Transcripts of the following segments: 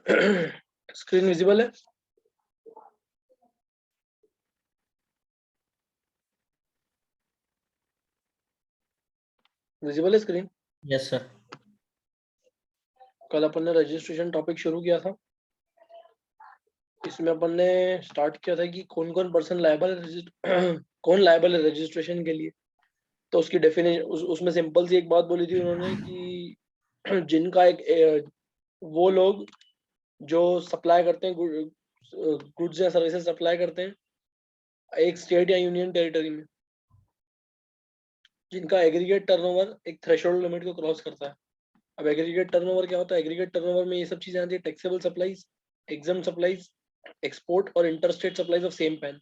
Screen visible है? Visible है screen? Yes sir. कल अपन ने रजिस्ट्रेशन टॉपिक शुरू किया था। इसमें अपन ने स्टार्ट किया था कि कौन कौन पर्सन लायबल है कौन लायबल है रजिस्ट्रेशन के लिए। तो उसकी डेफिनेशन उसमें सिंपल सी एक बात बोली थी उन्होंने कि जिनका एक वो लोग जो सप्लाई करते हैं गुड्स या सर्विसेज सप्लाई करते हैं एक स्टेट या यूनियन टेरिटरी में, जिनका एग्रीगेट टर्नओवर एक थ्रेशोल्ड लिमिट को क्रॉस करता है। अब एग्रीगेट टर्नओवर क्या होता है? एग्रीगेट टर्नओवर में ये सब चीजें आती है: taxable supplies, exempt supplies, export और interstate supplies of same PAN.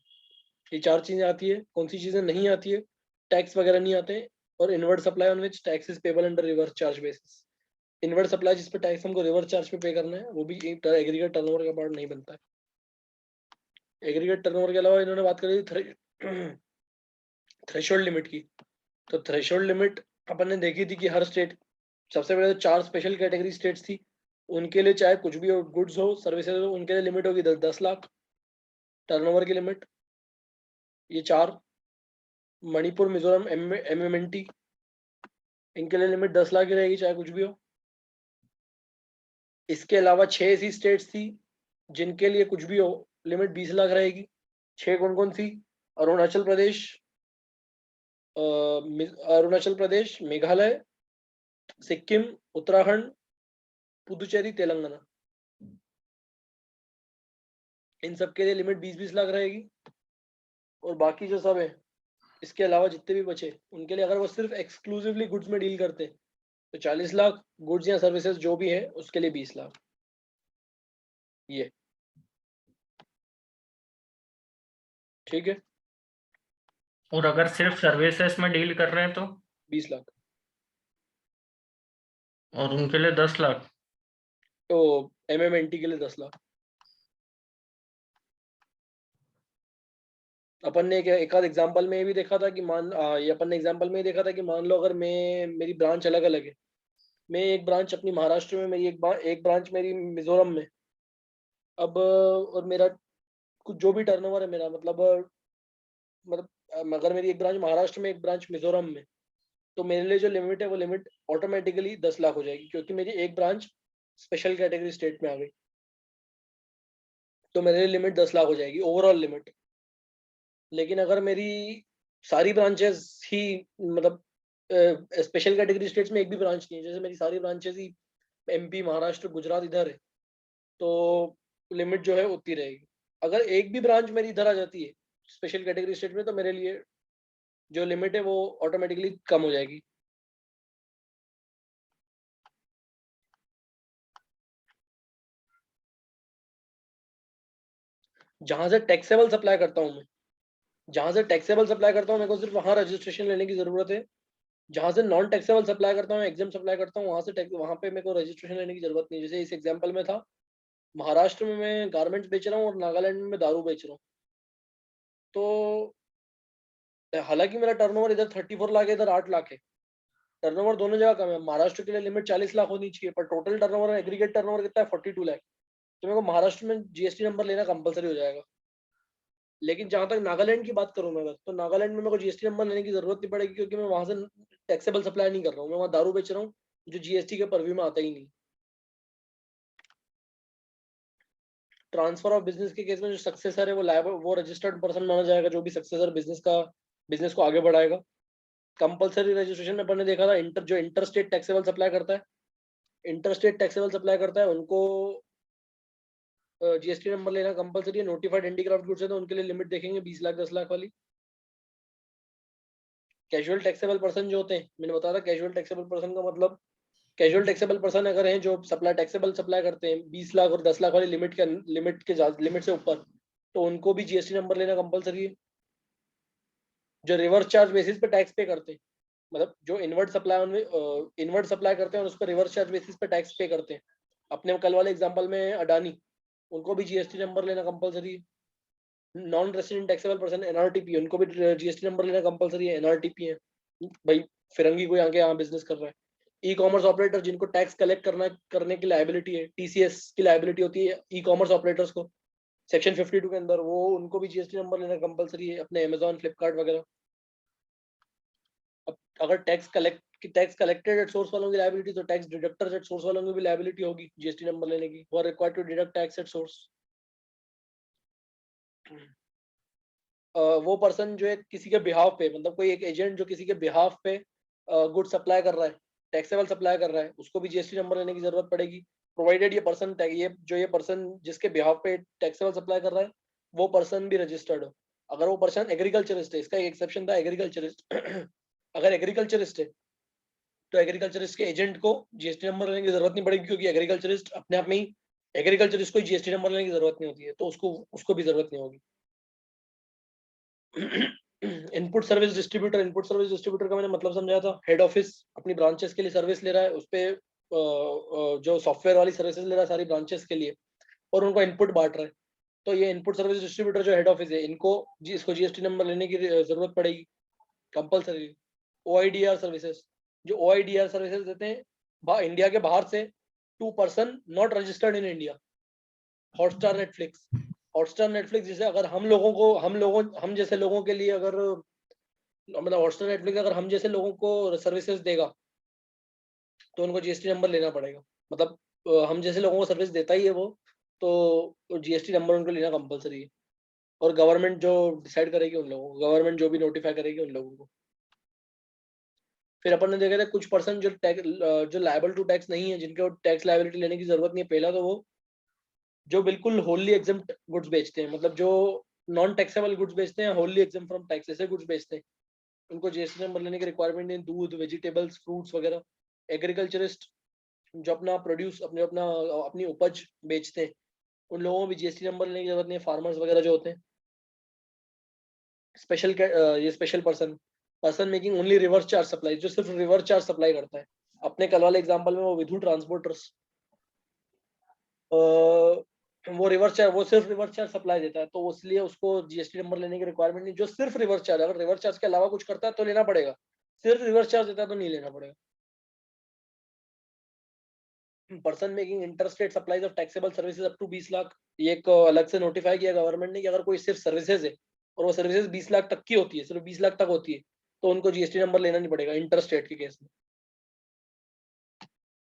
ये चार चीजें आती है। कौन सी चीजें नहीं आती है? टैक्स वगैरह नहीं आते। और inward supply on which tax is payable under reverse charge basis. Inward supply जिस पे टैक्स हमको रिवर्स चार्ज पे पे करना है वो भी एग्रीगेट टर्नओवर का पार्ट नहीं बनता है। एग्रीगेट टर्नओवर के अलावा इन्होंने बात करी थ्रेशोल्ड लिमिट की। तो थ्रेशोल्ड लिमिट अपन ने देखी थी कि हर स्टेट, सबसे पहले तो 4 स्पेशल कैटेगरी स्टेट्स थी, उनके लिए चाहे कुछ भी हो, गुड्स हो सर्विसेज हो, उनके लिए लिमिट होगी 10 लाख टर्नओवर की लिमिट। ये 4, मणिपुर, मिजोरम, MMNT, इनके लिए लिमिट 10 लाख की रहेगी चाहे कुछ भी हो। इसके अलावा 6 ऐसी स्टेट्स थी जिनके लिए कुछ भी हो लिमिट 20 लाख रहेगी। 6 कौन कौन सी? अरुणाचल प्रदेश, मेघालय, सिक्किम, उत्तराखंड, पुदुचेरी, तेलंगाना। इन सब के लिए लिमिट 20-20 लाख रहेगी। और बाकी जो सब है इसके अलावा जितने भी बचे उनके लिए अगर वो सिर्फ एक्सक्लूसिवली गुड्स में डील करते तो 40 लाख, गुड्स या सर्विसेज जो भी है उसके लिए 20 लाख। ये ठीक है। और अगर सिर्फ सर्विसेज में डील कर रहे हैं तो 20 लाख। और उनके लिए 10 लाख। तो MMNT के लिए 10 लाख। अपन ने एक आध एग्जाम्पल में ये भी देखा था कि ये अपन ने एग्जाम्पल में ये देखा था कि मान लो अगर मेरी ब्रांच अलग अलग है। मैं एक ब्रांच अपनी महाराष्ट्र में, मेरी एक ब्रांच मेरी मिजोरम में। अब और मेरा कुछ जो भी टर्नओवर है मेरा, मतलब अगर मेरी एक ब्रांच महाराष्ट्र में एक ब्रांच मिजोरम में, तो मेरे लिए जो लिमिट है वो लिमिट ऑटोमेटिकली 10 लाख हो जाएगी क्योंकि मेरी एक ब्रांच स्पेशल कैटेगरी स्टेट में आ गई। तो मेरे लिए लिमिट 10 लाख हो जाएगी ओवरऑल लिमिट। लेकिन अगर मेरी सारी ब्रांचेस ही, मतलब स्पेशल कैटेगरी स्टेट्स में एक भी ब्रांच नहीं है, जैसे मेरी सारी ब्रांचेस ही MP, महाराष्ट्र, गुजरात इधर है, तो लिमिट जो है उतनी रहेगी। अगर एक भी ब्रांच मेरी इधर आ जाती है स्पेशल कैटेगरी स्टेट में, तो मेरे लिए जो लिमिट है वो ऑटोमेटिकली कम हो जाएगी। जहां से टैक्सेबल सप्लाई करता हूँ मैं, जहां से टैक्सेबल सप्लाई करता हूँ मेरे को सिर्फ वहां रजिस्ट्रेशन लेने की जरूरत है। जहां से नॉन टैक्सेबल सप्लाई करता हूँ, एग्जाम सप्लाई करता हूँ, वहां पे मेरे को रजिस्ट्रेशन लेने की जरूरत नहीं। जैसे इस एग्जाम्पल में था, महाराष्ट्र में मैं गारमेंट्स बेच रहा हूँ और नागालैंड में मैं दारू बेच रहा हूँ। तो हालांकि मेरा टर्नओवर इधर 34 लाख है, इधर 8 लाख है। टर्नओवर दोनों जगह कम है। महाराष्ट्र के लिए लिमिट 40 लाख होनी चाहिए, पर टोटल टर्नओवर, एग्रीगेट टर्नओवर कितना है? 42 लाख। तो मेरे को महाराष्ट्र में GST नंबर लेना कंपलसरी हो जाएगा। लेकिन जहां तक नागालैंड की बात करूं मैं, बस तो नागालैंड में मेरे को GST नंबर लेने की जरूरत नहीं पड़ेगी क्योंकि मैं वहां से टैक्सेबल सप्लाई नहीं कर रहा हूँ, मैं वहां दारू बेच रहा हूँ जो GST के परव्यू में आता ही नहीं। ट्रांसफर ऑफ बिजनेस के केस में जो सक्सेसर है वो रजिस्टर्ड पर्सन माना जाएगा, जो भी सक्सेसर बिजनेस को आगे बढ़ाएगा। कंपलसरी रजिस्ट्रेशन में अपन ने देखा था जो इंटर स्टेट टैक्सेबल सप्लाई करता है, उनको GST नंबर लेना कंपलसरी है। नोटिफाइड हैंडीक्राफ्ट गुड्स है तो उनके लिए लिमिट देखेंगे 20 लाख 10 लाख वाली। कैजुअल टैक्सेबल पर्सन जो होते हैं, मैंने बताया था कैजुअल टैक्सेबल पर्सन का मतलब, कैजुअल टैक्सेबल पर्सन अगर हैं जो टैक्सेबल सप्लाई करते हैं 20 लाख और 10 लाख वाली लिमिट से ऊपर, तो उनको भी GST नंबर लेना कंपलसरी है। जो रिवर्स चार्ज बेसिस पे टैक्स पे करते हैं, मतलब जो इनवर्ट सप्लाई करते हैं और उस पर रिवर्स चार्ज बेसिस पे टैक्स पे करते हैं, अपने कल वाले एग्जांपल में अडानी, उनको भी GST नंबर लेना कंपलसरी है। Non resident taxable person NRTP, उनको भी GST नंबर लेना कंपलसरी है, NRTP है भाई, फिरंगी कोई आगे यहाँ बिजनेस कर रहा है। ई कॉमर्स ऑपरेटर जिनको टैक्स कलेक्ट करने की लायबिलिटी है, टीसीएस की लायबिलिटी होती है ई कॉमर्स ऑपरेटर्स को सेक्शन 52 के अंदर, वो उनको भी जीएसटी नंबर लेना कंपलसरी है, अपने अमेजॉन, फ्लिपकार्ट वगैरह। अब अगर टैक्स कलेक्टेड एट सोर्स वालों की लायबिलिटी, तो टैक्स डिडक्टर्स एट सोर्स वालों की भी लायबिलिटी होगी जीएसटी नंबर लेने की, वो are required to deduct tax at source. वो पर्सन जो है किसी के बिहाफ पे, मतलब कोई एक एजेंट जो किसी के बिहाफ पे गुड सप्लाई कर रहा है, टैक्सेबल सप्लाई कर रहा है, उसको भी जीएसटी नंबर लेने की जरूरत पड़ेगी, प्रोवाइडेड ये पर्सन जिसके बिहाफ पे टैक्सेबल सप्लाई कर रहा है वो पर्सन भी रजिस्टर्ड हो। अगर वो पर्सन एग्रीकल्चरिस्ट है, इसका एक एक्सेप्शन था, एग्रीकल्चरिस्ट अगर एग्रीकल्चरिस्ट है तो एग्रीकल्चरिस्ट के एजेंट को जीएसटी नंबर लेने की जरूरत नहीं पड़ेगी, क्योंकि एग्रीकल्चरिस्ट अपने आप में ही, एग्रीकल्चरिस्ट को जीएसटी नंबर लेने की जरूरत नहीं होती है, तो उसको भी जरूरत नहीं होगी। इनपुट सर्विस डिस्ट्रीब्यूटर का मैंने मतलब समझाया था, हेड ऑफिस अपनी ब्रांचेस के लिए सर्विस ले रहा है, उस पे जो सॉफ्टवेयर वाली सर्विसेज ले रहा है सारी ब्रांचेस के लिए, और उनको इनपुट बांट रहा है। तो ये इनपुट सर्विस डिस्ट्रीब्यूटर जो हेड ऑफिस है, इसको जीएसटी नंबर लेने की जरूरत पड़ेगी कंपलसरी। ओआईडीआर सर्विसेज, जो ओआईडीआर सर्विसेज देते हैं इंडिया के बाहर से, to person not registered in India, Hotstar, Netflix जैसे, अगर हम जैसे लोगों के लिए, अगर मतलब हॉटस्टार नेटफ्लिक्स अगर हम जैसे लोगों को सर्विसेज देगा तो उनको जीएसटी नंबर लेना पड़ेगा, मतलब हम जैसे लोगों को सर्विस देता ही है वो, तो जीएसटी नंबर उनको लेना कंपलसरी है। और गवर्नमेंट जो डिसाइड करेगी उन लोगों को, गवर्नमेंट जो भी नोटिफाई करेगी उन लोगों को। फिर अपन ने देखा था कुछ पर्सन जो लायबल टू टैक्स नहीं है, जिनको टैक्स लायबिलिटी लेने की जरूरत नहीं है। पहला तो वो जो बिल्कुल होली एग्जम्प्ट गुड्स बेचते हैं, मतलब जो नॉन टैक्सेबल गुड्स बेचते हैं, होली एग्जम्प्ट फ्रॉम टैक्स ऐसे गुड्स बेचते हैं, उनको जीएसटी नंबर लेने की रिक्वायरमेंट नहीं। दूध, वेजिटेबल्स, फ्रूट्स वगैरह। एग्रीकल्चरिस्ट जो अपनी उपज बेचते हैं, उन लोगों को भी जीएसटी नंबर लेने की जरूरत नहीं है। फार्मर्स वगैरह जो होते हैं। ये special person making only reverse charge supply, जो सिर्फ रिवर्स चार्ज सप्लाई करता है। अपने कल वाले एग्जांपल में वो विधु ट्रांसपोर्टर्स, वो सिर्फ रिवर्स चार्ज सप्लाई देता है, तो इसलिए उसको जीएसटी नंबर लेने की रिक्वायरमेंट नहीं। जो सिर्फ रिवर्स चार्ज, अगर रिवर्स चार्ज के अलावा कुछ करता है तो लेना पड़ेगा, सिर्फ रिवर्स चार्ज देता है तो नहीं लेना पड़ेगा। Person making interstate supplies of taxable services up to 20 lakh, ये एक अलग से नोटिफाई किया गवर्नमेंट ने कि अगर कोई सिर्फ सर्विसेज है और वो सर्विसेज 20 लाख तक की होती है, सिर्फ 20 लाख तक होती है, तो उनको जीएसटी नंबर लेना नहीं पड़ेगा इंटरस्टेट के केस में।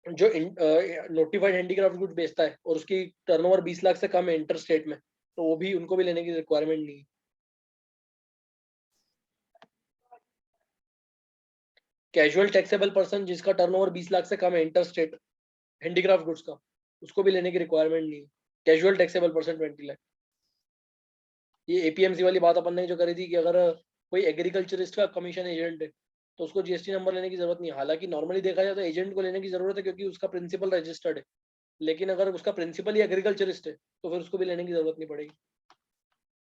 जो नोटिफाइड हैंडीक्राफ्ट गुड्स बेचता है और उसकी टर्नओवर 20 लाख से कम है इंटरस्टेट में, तो वो भी, उनको भी लेने की रिक्वायरमेंट नहीं है। कैजुअल टैक्सेबल पर्सन जिसका टर्नओवर 20 लाख से कम है इंटरस्टेट हैंडीक्राफ्ट गुड्स का, उसको भी लेने की रिक्वायरमेंट नहीं है। Casual taxable person 20 lakh. ये एपीएमसी वाली बात अपन ने जो करी थी कि अगर कोई एग्रीकल्चरिस्ट का कमीशन एजेंट है तो उसको जीएसटी नंबर लेने की जरूरत नहीं है। हालांकि नॉर्मली देखा जाए तो एजेंट को लेने की जरूरत है, क्योंकि उसका प्रिंसिपल रजिस्टर्ड है। लेकिन अगर उसका प्रिंसिपल ही एग्रीकल्चरिस्ट है तो फिर उसको भी लेने की जरूरत नहीं पड़ेगी,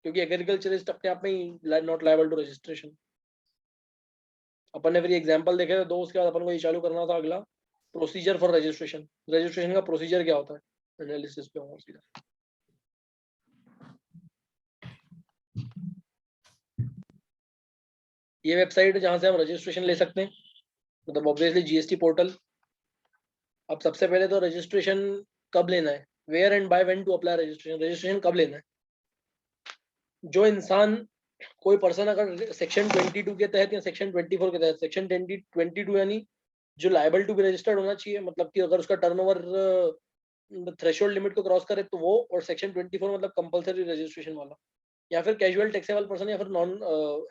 क्योंकि एग्रीकल्चरिस्ट अपने आप में ही नॉट लायबल टू रजिस्ट्रेशन। अपन ने फिर एग्जांपल देखे थे दो, उसके बाद अपन को ये चालू करना था अगला, प्रोसीजर फॉर रजिस्ट्रेशन का प्रोसीजर क्या होता है, एनालिसिस पे आऊंगा सीधा। ये वेबसाइट है जहां से हम रजिस्ट्रेशन ले सकते हैं, मतलब ऑब्वियसली जीएसटी पोर्टल। अब सबसे पहले तो रजिस्ट्रेशन कब लेना है, where and by when to apply registration कब लेना है। जो इंसान, कोई पर्सन अगर सेक्शन 22 के तहत या सेक्शन 24 के तहत, सेक्शन 22 यानी जो लायबल टू बी रजिस्टर्ड होना चाहिए, मतलब कि अगर उसका टर्नओवर थ्रेशोल्ड लिमिट को क्रॉस करे तो वो, और सेक्शन 24 मतलब कंपलसरी रजिस्ट्रेशन वाला, या फिर कैजुअल टैक्सेबल पर्सन, या फिर नॉन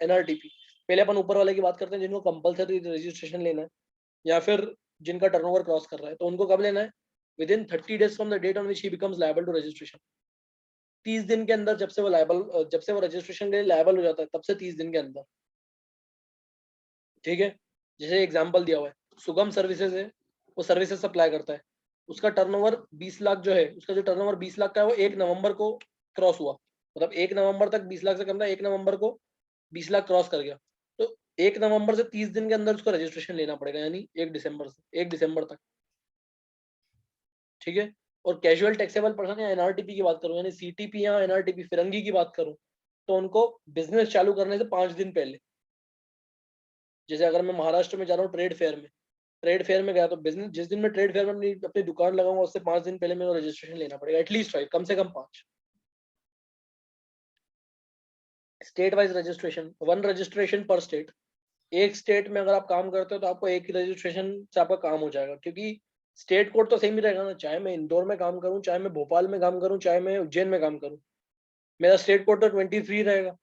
एनआरटीपी। पहले अपन ऊपर वाले की बात करते हैं जिनको कंपलसरी रजिस्ट्रेशन लेना है, या फिर जिनका टर्नओवर क्रॉस कर रहा है, तो उनको कब लेना है, within 30 days from the date on which he becomes liable to registration. 30 दिन के अंदर, जब से वो रजिस्ट्रेशन के लिए लायबल हो जाता है, तब से 30 दिन के अंदर। ठीक है। जैसे एग्जांपल दिया हुआ है, सुगम सर्विसेज है, वो सर्विसेज सप्लाई करता है, उसका टर्नओवर 20 लाख जो है, उसका जो टर्नओवर 20 लाख का है वो 1 नवंबर को क्रॉस हुआ, मतलब 1 नवंबर तक 20 लाख से कम था, 1 नवंबर को 20 लाख क्रॉस कर गया, तो 1 नवंबर से 30 दिन के अंदर उसको रजिस्ट्रेशन लेना पड़ेगा, यानी 1 दिसंबर तक। ठीक है। और कैजुअल टैक्सेबल पर्सन या एनआरटीपी की बात करूं, यानी सीटीपी या एनआरटीपी फिरंगी की बात करूं, तो उनको बिजनेस चालू करने से 5 दिन पहले, जैसे अगर मैं महाराष्ट्र में जा रहा हूँ ट्रेड फेयर में, ट्रेड फेयर में गया तो बिजनेस, जिस दिन मैं ट्रेड फेयर में अपनी दुकान लगाऊंगा उससे 5 दिन पहले मेरे को रजिस्ट्रेशन लेना पड़ेगा, एटलीस्ट 5, कम से कम 5 स्टेट वाइज रजिस्ट्रेशन, 1 रजिस्ट्रेशन पर स्टेट। एक स्टेट में अगर आप काम करते हो तो आपको एक ही रजिस्ट्रेशन से आपका काम हो जाएगा, क्योंकि स्टेट कोड तो सेम ही रहेगा ना, चाहे मैं इंदौर में काम करूं, चाहे मैं भोपाल में काम करूं, चाहे मैं उज्जैन में काम करूं, मेरा स्टेट कोड तो 23 रहेगा।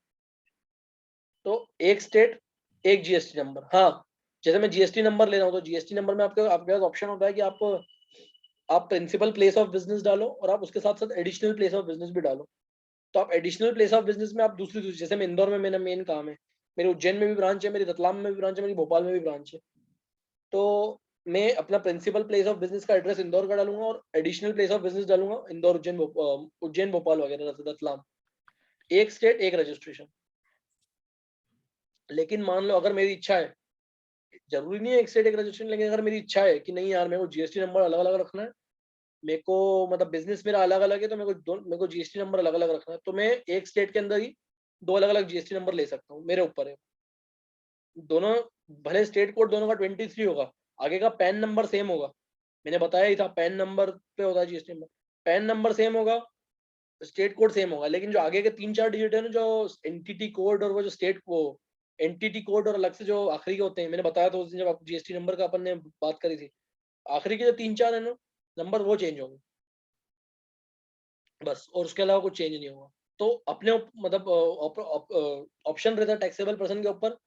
तो एक स्टेट एक जीएसटी नंबर। हाँ, जैसे मैं जीएसटी नंबर ले रहा हूँ तो जीएसटी नंबर में आपके पास ऑप्शन होता है कि आप प्रिंसिपल प्लेस ऑफ बिजनेस डालो और आप उसके साथ साथ एडिशनल प्लेस ऑफ बिजनेस भी डालो। तो आप एडिशनल प्लेस ऑफ बिजनेस में आप दूसरी, जैसे मैं इंदौर में मेरा मेन काम है, मेरे उज्जैन में भी ब्रांच है, मेरी रतलाम में भी ब्रांच है, मेरी भोपाल में भी ब्रांच है, तो मैं अपना प्रिंसिपल प्लेस ऑफ बिजनेस का एड्रेस इंदौर का डालूंगा और एडिशनल प्लेस ऑफ बिजनेस डालूंगा इंदौर, उज्जैन भोपाल वगैरह, रतलाम। एक स्टेट एक रजिस्ट्रेशन। लेकिन मान लो अगर मेरी इच्छा है, जरूरी नहीं है एक स्टेट एक रजिस्ट्रेशन, लेकिन अगर मेरी इच्छा है कि नहीं यार मेरे को जीएसटी नंबर अलग अलग रखना है, मेरे को मतलब बिजनेस मेरा अलग अलग है, तो मेरे को जीएसटी नंबर अलग अलग रखना है, तो मैं एक स्टेट के अंदर ही 2 अलग अलग जीएसटी नंबर ले सकता हूँ, मेरे ऊपर है। दोनों भले स्टेट कोड दोनों का 23 होगा, आगे का पैन नंबर सेम होगा, मैंने बताया ही था पैन नंबर पे होता है GST number, pan number same होगा, स्टेट कोड सेम होगा, लेकिन जो आगे के 3-4 डिजिट है ना, जो एंटिटी कोड और वो जो स्टेट वो एंटिटी कोड और अलग से जो आखिरी के होते हैं, मैंने बताया था उस दिन जब आप जीएसटी नंबर का अपन ने बात करी थी, आखिरी के जो 3-4 है ना नंबर, वो चेंज होंगे बस, और उसके अलावा कुछ चेंज नहीं होगा। तो अपने मतलब ऑप्शन रहता है टैक्सेबल पर्सन के ऊपर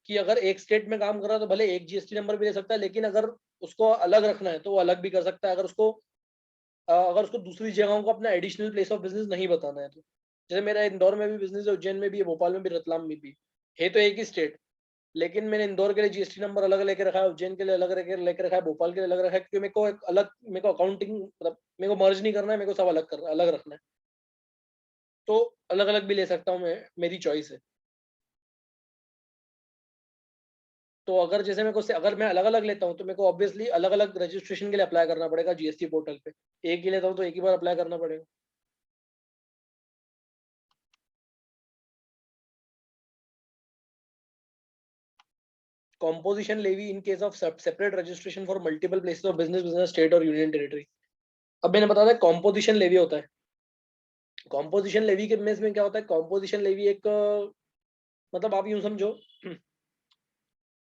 कि अगर एक स्टेट में काम कर रहा है तो भले एक जीएसटी नंबर भी ले सकता है, लेकिन अगर उसको अलग रखना है तो वो अलग भी कर सकता है, अगर उसको दूसरी जगहों को अपना एडिशनल प्लेस ऑफ बिजनेस नहीं बताना है तो। जैसे मेरा इंदौर में भी बिजनेस है, उज्जैन में भी है, भोपाल में भी, रतलाम में भी है, तो एक ही स्टेट, लेकिन मैंने इंदौर के लिए जीएसटी नंबर अलग लेके रखा है, उज्जैन के लिए अलग लेके रखा है, भोपाल के लिए अलग रखा है, क्योंकि मेरे को अकाउंटिंग मतलब मेरे को मर्ज नहीं करना है, मेरे को सब अलग रखना है, तो अलग अलग भी ले सकता हूँ मैं, मेरी चॉइस है। तो अगर जैसे मेरे को अगर मैं अलग अलग लेता हूँ तो मेरे को ऑब्वियसली अलग अलग रजिस्ट्रेशन के लिए अप्लाई करना पड़ेगा जीएसटी पोर्टल पे। एक ही लेता हूँ तो एक ही बार अप्लाई करना पड़ेगा। Composition levy in case of separate registration for multiple places of business, business state और यूनियन टेरिटरी। अब मैंने बताया था कॉम्पोजिशन लेवी होता है। कॉम्पोजिशन लेवी के में क्या होता है, कॉम्पोजिशन लेवी एक मतलब आप यूं समझो,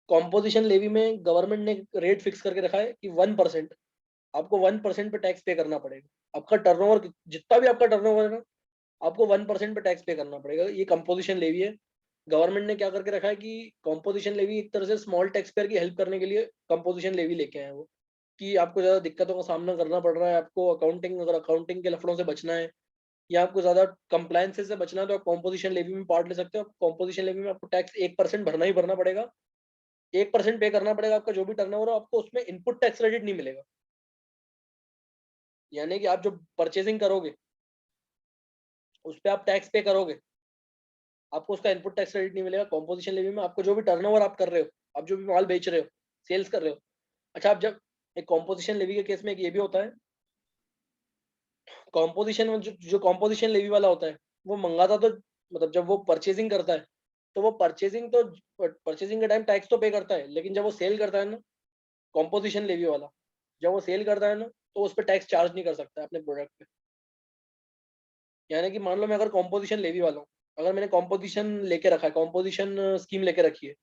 कॉम्पोजिशन लेवी में गवर्नमेंट ने रेट फिक्स करके रखा है कि 1%, आपको 1% पे टैक्स पे करना पड़ेगा। आपका टर्नओवर जितना भी आपका टर्नओवर है ना, आपको 1% पे टैक्स पे करना पड़ेगा। ये कंपोजिशन लेवी है। गवर्नमेंट ने क्या करके रखा है कि कंपोजिशन लेवी एक तरह से स्मॉल टैक्स पेयर की हेल्प करने के लिए कंपोजिशन लेवी लेके आए हैं वो, कि आपको ज्यादा दिक्कतों का सामना करना पड़ रहा है, आपको अकाउंटिंग, अगर अकाउंटिंग के लफड़ों से बचना है या आपको ज्यादा कंप्लायंस से बचना है, तो आप कॉम्पोजिशन लेवी में पार्ट ले सकते हो। कॉम्पोजिशन लेवी में आपको टैक्स 1% भरना ही भरना पड़ेगा, 1% पे करना पड़ेगा। आपका जो भी टर्नओवर हो, आपको उसमें इनपुट टैक्स क्रेडिट नहीं मिलेगा, यानी कि आप जो परचेजिंग करोगे उस पर आप टैक्स पे करोगे, आपको उसका इनपुट टैक्स क्रेडिट नहीं मिलेगा। कॉम्पोजिशन लेवी में आपको जो भी टर्नओवर आप कर रहे हो, आप जो भी माल बेच रहे हो, सेल्स कर रहे हो, अच्छा आप जब एक कॉम्पोजिशन लेवी के केस में एक ये भी होता है, कॉम्पोजिशन में जो कॉम्पोजिशन लेवी वाला होता है वो मंगाता तो मतलब जब वो परचेजिंग करता है तो वो परचेजिंग के टाइम टैक्स तो पे करता है, लेकिन जब वो सेल करता है ना, कॉम्पोजिशन लेवी वाला जब वो सेल करता है ना, तो उस पर टैक्स चार्ज नहीं कर सकता है अपने प्रोडक्ट पे। यानी कि मान लो मैं अगर कॉम्पोजिशन लेवी वाला हूँ, अगर मैंने कॉम्पोजिशन लेके रखा है, कॉम्पोजिशन स्कीम लेके रखी है,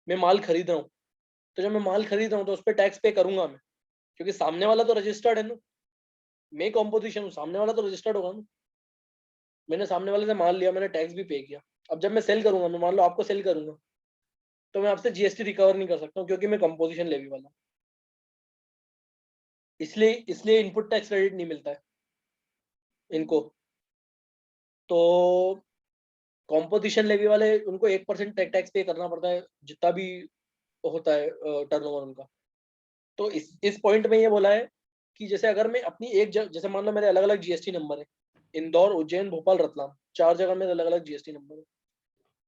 मैं माल खरीद रहा हूँ, तो जब मैं माल खरीद रहा हूँ तो उस पर टैक्स पे करूंगा मैं, क्योंकि सामने वाला तो रजिस्टर्ड है ना, मैं कॉम्पोजिशन हूँ, सामने वाला तो रजिस्टर्ड होगा ना, मैंने सामने वाले से माल लिया, मैंने टैक्स भी पे किया। अब जब मैं सेल करूंगा, मैं मान लो आपको सेल करूंगा, तो मैं आपसे जीएसटी रिकवर नहीं कर सकता हूँ, क्योंकि मैं कंपोजिशन लेवी वाला हूँ। इसलिए इनपुट टैक्स क्रेडिट नहीं मिलता है इनको। तो कंपोजिशन लेवी वाले उनको 1% टैक्स पे करना पड़ता है जितना भी होता है टर्नओवर उनका। तो इस पॉइंट में ये बोला है कि जैसे अगर मैं अपनी जैसे मान लो मेरे अलग अलग जीएसटी नंबर है, इंदौर, उज्जैन, भोपाल, रतलाम, 4 जगह मेरे अलग अलग जीएसटी नंबर है।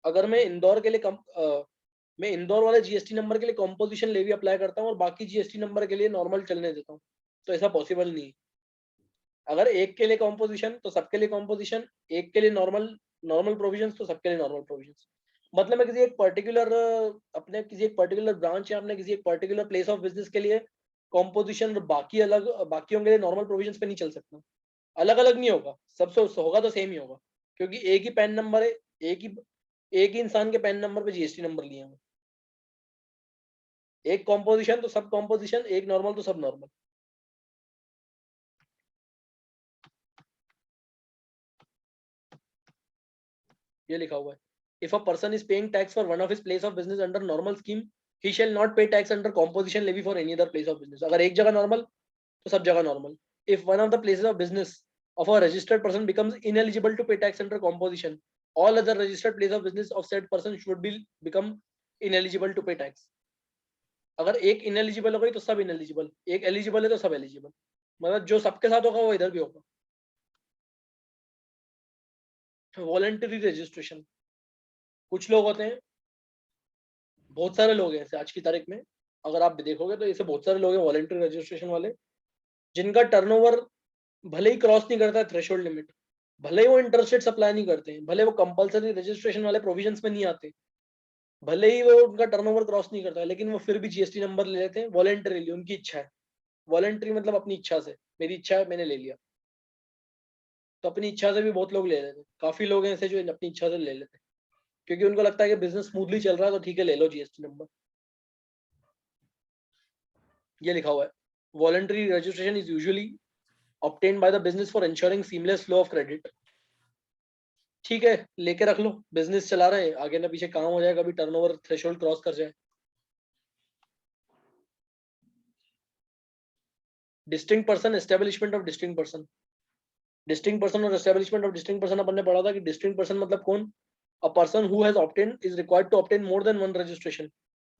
अगर मैं इंदौर के लिए मैं इंदौर वाले जीएसटी नंबर के लिए कॉम्पोजिशन लेवी अप्लाई करता हूँ और बाकी जीएसटी नंबर के लिए नॉर्मल चलने देता हूँ, तो ऐसा पॉसिबल नहीं है। अगर एक के लिए कॉम्पोजिशन तो सबके लिए कॉम्पोजिशन, एक के लिए नॉर्मल नॉर्मल प्रोविजंस तो सबके लिए नॉर्मल प्रोविजंस। मतलब मैं किसी एक पर्टिकुलर अपने किसी एक पर्टिकुलर ब्रांच या अपने किसी एक पर्टिकुलर प्लेस ऑफ बिजनेस के लिए कॉम्पोजिशन बाकी अलग बाकियों के लिए नॉर्मल प्रोविजंस पे नहीं चल सकता, अलग अलग नहीं होगा, सबसे होगा तो सेम ही होगा, क्योंकि एक ही पैन नंबर है, एक ही इंसान के पैन नंबर पे जीएसटी नंबर लिए हैं, एक कॉम्पोजिशन तो सब कॉम्पोजिशन, एक नॉर्मल तो सब नॉर्मल। ये लिखा हुआ है, if a person is paying tax for one of his place of business under normal scheme he shall not pay tax under composition levy for any other place of business. अगर एक जगह normal तो सब जगह normal. If one of the places of business of a registered person becomes ineligible to pay tax under composition, all other registered place of business of said person should be become ineligible to pay tax। अगर एक ineligible हो गई तो सब ineligible, एक eligible है तो सब एलिजिबल, मतलब जो सबके साथ होगा वो इधर भी होगा। वॉलंटरी रजिस्ट्रेशन, कुछ लोग होते हैं, बहुत सारे लोग हैं ऐसे आज की तारीख में, अगर आप देखोगे तो ऐसे बहुत सारे लोग हैं वॉलंटरी रजिस्ट्रेशन वाले, जिनका टर्नओवर भले ही क्रॉस नहीं करता है थ्रेशोल्ड लिमिट, भले ही वो इंटरेस्ट रेट सप्लाई नहीं करते हैं, भले वो कंपलसरी रजिस्ट्रेशन वाले प्रोविजंस में नहीं आते, भले ही वो उनका टर्नओवर क्रॉस नहीं करता है, लेकिन वो फिर भी जीएसटी नंबर ले लेते हैं वॉलंटरीली, उनकी इच्छा है। वॉलंटरी मतलब अपनी इच्छा से, मेरी इच्छा है मैंने ले लिया, तो अपनी इच्छा से भी बहुत लोग ले लेते हैं, काफी लोग हैं ऐसे जो अपनी इच्छा से ले लेते हैं, क्योंकि उनको लगता है कि बिजनेस स्मूथली चल रहा है तो ठीक है ले लो जीएसटी नंबर। ये लिखा हुआ है, voluntary registration is usually obtained by the business for ensuring seamless flow of credit। ठीक है, लेके रख लो, बिजनेस चला रहे हैं, आगे ना पीछे काम हो जाए, कभी टर्नओवर थ्रेशोल्ड क्रॉस कर जाए। Distinct person, establishment of distinct person, distinct person और एस्टेब्लिशमेंट ऑफ डिस्टिंक्ट पर्सन अपन ने पढ़ा था कि डिस्टिंक्ट पर्सन मतलब कौन, a person who has obtained is required to obtain more than one registration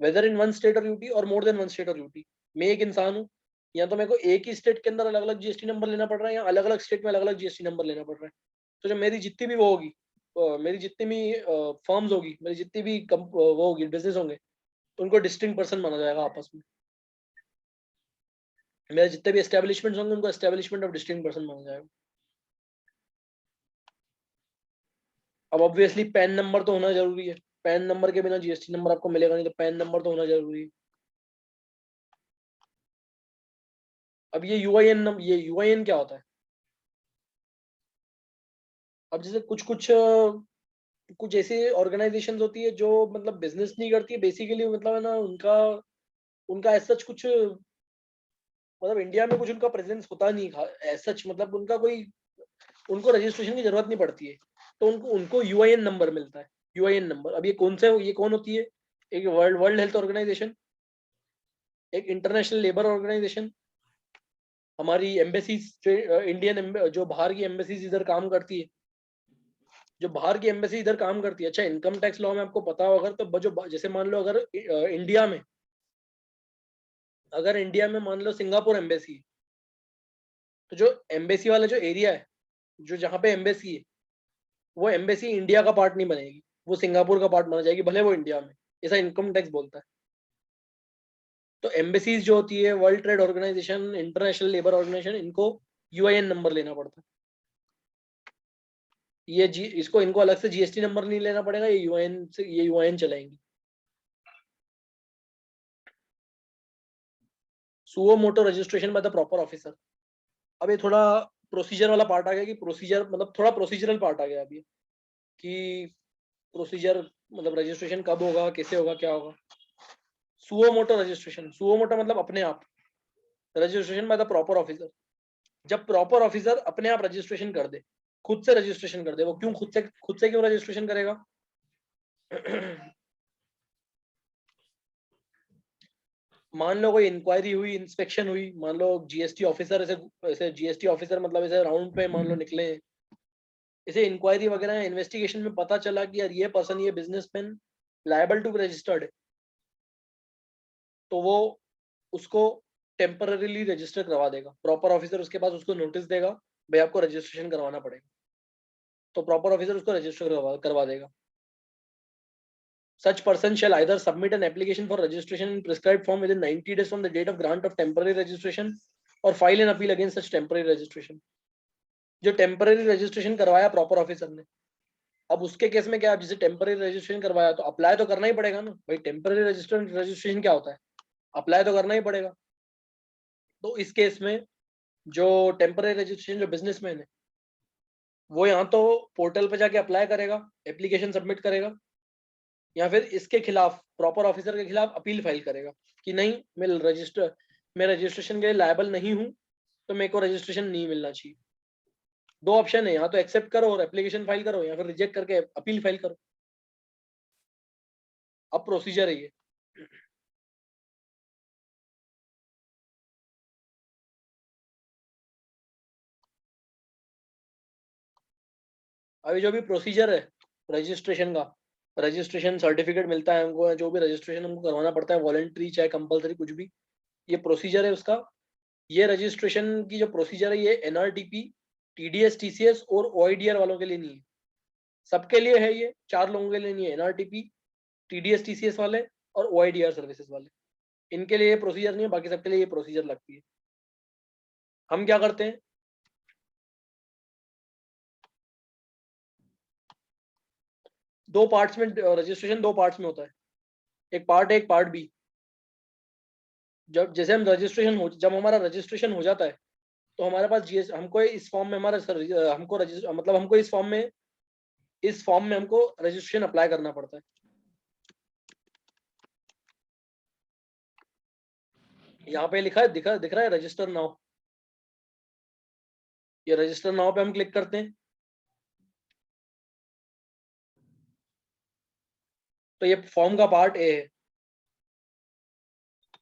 whether in one state और UT और मोर देन वन स्टेट और यूटी। मैं एक इंसान हूँ, या तो मेरे को एक ही स्टेट के अंदर अलग अलग जीएसटी नंबर लेना पड़ रहा है, या अलग अलग स्टेट में अलग अलग जीएसटी नंबर लेना पड़ रहा है, तो जो मेरी जितनी भी वो होगी, मेरी जितनी भी फर्म्स होगी, मेरी जितनी भी वो होगी बिजनेस होंगे, उनको डिस्टिंक्ट पर्सन माना जाएगा आपस में। मेरे जितने भी एस्टेब्लिशमेंट्स होंगे उनको एस्टेब्लिशमेंट ऑफ डिस्टिंक्ट पर्सन माना जाएगा। अब ऑब्वियसली पैन नंबर तो होना जरूरी है, पैन नंबर के बिना जीएसटी नंबर आपको मिलेगा नहीं, तो पैन नंबर तो होना जरूरी है। अब ये यूआईएन क्या होता है? अब जैसे कुछ ऐसी ऑर्गेनाइजेशंस होती है जो मतलब बिजनेस नहीं करती है बेसिकली, मतलब है ना, उनका उनका एज सच कुछ, मतलब इंडिया में कुछ उनका प्रेजेंस होता नहीं एज सच, मतलब उनका कोई, उनको रजिस्ट्रेशन की जरूरत नहीं पड़ती है, तो उनको उनको यूआईएन नंबर मिलता है। यूआईएन नंबर, अब ये कौन होती है? एक वर्ल्ड वर्ल्ड हेल्थ ऑर्गेनाइजेशन, एक इंटरनेशनल लेबर ऑर्गेनाइजेशन, हमारी एम्बेसीज, जो बाहर की एम्बेसीज इधर काम करती है, जो बाहर की एम्बेसी इधर काम करती है। अच्छा, इनकम टैक्स लॉ में आपको पता हो अगर, तो जो जैसे मान लो अगर इंडिया में मान लो सिंगापुर एम्बेसी, तो जो एम्बेसी वाला जो एरिया है, जो जहाँ पे एम्बेसी है, वो एम्बेसी इंडिया का पार्ट नहीं बनेगी, वो सिंगापुर का पार्ट बना जाएगी, भले वो इंडिया में, ऐसा इनकम टैक्स बोलता है। तो एम्बेसीज जो होती है, World Trade Organisation, International Labour Organisation, इनको यूआईएन नंबर लेना पड़ता है। इनको अलग से जीएसटी नंबर नहीं लेना पड़ेगा, ये यूआईएन चलाएंगी। Suo motu registration by the proper officer. अब ये थोड़ा प्रोसीजर वाला पार्ट आ गया, कि प्रोसीजर मतलब थोड़ा प्रोसीजरल पार्ट आ गया अभी, कि प्रोसीजर मतलब रजिस्ट्रेशन कब होगा, कैसे होगा, क्या होगा। Suo motu registration, suo motu मतलब अपने आप, registration by the proper officer. जब प्रॉपर ऑफिसर अपने आप रजिस्ट्रेशन कर दे, खुद से रजिस्ट्रेशन कर दे, वो क्यों खुद से क्यों रजिस्ट्रेशन करेगा? मान लो कोई इंक्वायरी हुई, इंस्पेक्शन हुई, मान लो जीएसटी ऑफिसर ऐसे ऐसे जीएसटी ऑफिसर मतलब ऐसे राउंड पे मान लो निकले, इसे इंक्वायरी वगैरह इन्वेस्टिगेशन में पता चला कि यार ये पर्सन, ये businessman liable to be registered है, तो वो उसको टेम्पररीली रजिस्टर करवा देगा। प्रॉपर ऑफिसर उसके पास उसको नोटिस देगा, भाई आपको रजिस्ट्रेशन करवाना पड़ेगा, तो प्रॉपर ऑफिसर उसको रजिस्टर करवा देगा। Such person shall either submit an application for registration in prescribed form within 90 days from the date of grant of temporary registration or file an appeal against such temporary registration। जो temporary registration करवाया proper officer ने, अब उसके case में क्या, जैसे temporary registration करवाया तो अप्लाई तो करना ही पड़ेगा ना भाई। टेम्पररी रजिस्ट्रेशन क्या होता है, अप्लाई तो करना ही पड़ेगा। तो इस केस में जो टेम्पररी रजिस्ट्रेशन जो बिजनेसमैन है वो यहाँ तो पोर्टल पे जाके अप्लाई करेगा, एप्लीकेशन सबमिट करेगा, या फिर इसके खिलाफ प्रॉपर ऑफिसर के खिलाफ अपील फाइल करेगा कि नहीं मैं रजिस्ट्रेशन के लिए लायबल नहीं हूँ, तो मेरे को रजिस्ट्रेशन नहीं मिलना चाहिए। दो ऑप्शन है, यहाँ तो एक्सेप्ट करो और एप्लीकेशन फाइल करो, या फिर रिजेक्ट करके अपील फाइल करो। अब प्रोसीजर है ये। अभी जो भी प्रोसीजर है रजिस्ट्रेशन का, रजिस्ट्रेशन सर्टिफिकेट मिलता है हमको, जो भी रजिस्ट्रेशन हमको करवाना पड़ता है, वॉलंटरी चाहे कंपलसरी कुछ भी, ये प्रोसीजर है उसका। ये रजिस्ट्रेशन की जो प्रोसीजर है ये एनआरटीपी, टीडीएस, टीसीएस और ओआईडीआर वालों के लिए नहीं है, सबके लिए है। ये 4 लोगों के लिए नहीं है, एनआरटीपी, टीडीएस, टीसीएस वाले और ओआईडीआर सर्विसेज वाले, इनके लिए ये प्रोसीजर नहीं है, बाकी सबके लिए ये प्रोसीजर लगती है। हम क्या करते हैं, दो पार्ट्स में रजिस्ट्रेशन, दो पार्ट्स में होता है, एक पार्ट ए एक पार्ट बी। जब जैसे हम रजिस्ट्रेशन हो, जब हमारा रजिस्ट्रेशन हो जाता है तो हमारे पास जीएस, हमको इस फॉर्म में हमारा हमको मतलब हमको इस फॉर्म में हमको रजिस्ट्रेशन अप्लाई करना पड़ता है। यहाँ पे लिखा है, दिख रहा है रजिस्टर नाउ। ये रजिस्टर नाउ पे हम क्लिक करते हैं तो ये फॉर्म का पार्ट ए है।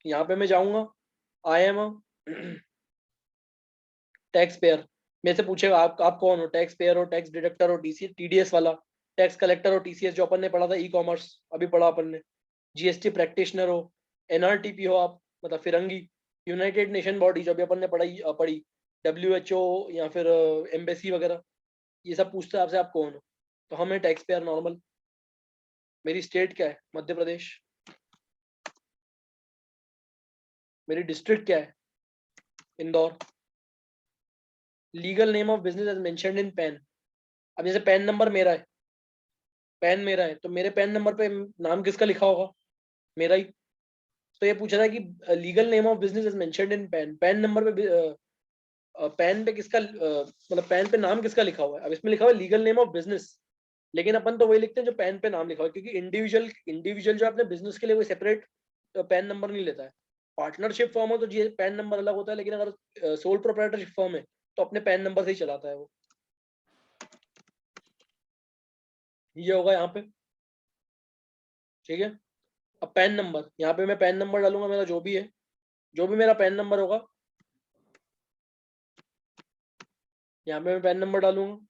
यहाँ पे मैं जाऊंगा, आई एम टैक्स पेयर, मेरे से पूछेगा आप कौन हो, टैक्स पेयर हो, टैक्स डिडक्टर हो, टीडीएस वाला, टैक्स कलेक्टर हो, टीसीएस जो अपन ने पढ़ा था, ई कॉमर्स अभी पढ़ा अपन ने, जीएसटी प्रैक्टिशनर हो, एनआरटीपी हो आप, मतलब फिरंगी, यूनाइटेड नेशन बॉडी जो भी अपन ने पढ़ी, डब्ल्यूएचओ या फिर एम्बेसी वगैरह, ये सब पूछते हैं आपसे आप कौन हो। तो हम है टैक्स पेयर नॉर्मल। मेरी स्टेट क्या है, मध्य प्रदेश। मेरी डिस्ट्रिक्ट क्या है, Indore. Legal name of business as mentioned in PAN. अब जैसे पैन नंबर मेरा है, पैन मेरा है तो मेरे पैन नंबर पे नाम किसका लिखा होगा, मेरा ही। तो ये पूछ रहा है कि legal name of business is mentioned in pan, pan number पे पैन पे किसका मतलब पैन पे नाम किसका लिखा हुआ है। अब इसमें लिखा हुआ है लीगल नेम ऑफ बिजनेस, लेकिन अपन तो वही लिखते हैं जो पैन पे नाम लिखा हुआ है, क्योंकि इंडिविजुअल जो अपने बिजनेस के लिए कोई सेपरेट पैन नंबर नहीं लेता है। पार्टनरशिप फॉर्म हो तो जी पैन नंबर अलग होता है, लेकिन अगर सोल प्रोप्राइटरशिप फॉर्म है तो अपने पैन नंबर से ही चलाता है वो। ये होगा यहाँ पे, ठीक है। अब पैन नंबर, यहाँ पे मैं पैन नंबर डालूंगा मेरा जो भी है, जो भी मेरा पैन नंबर होगा, यहाँ पे मैं पैन नंबर डालूंगा,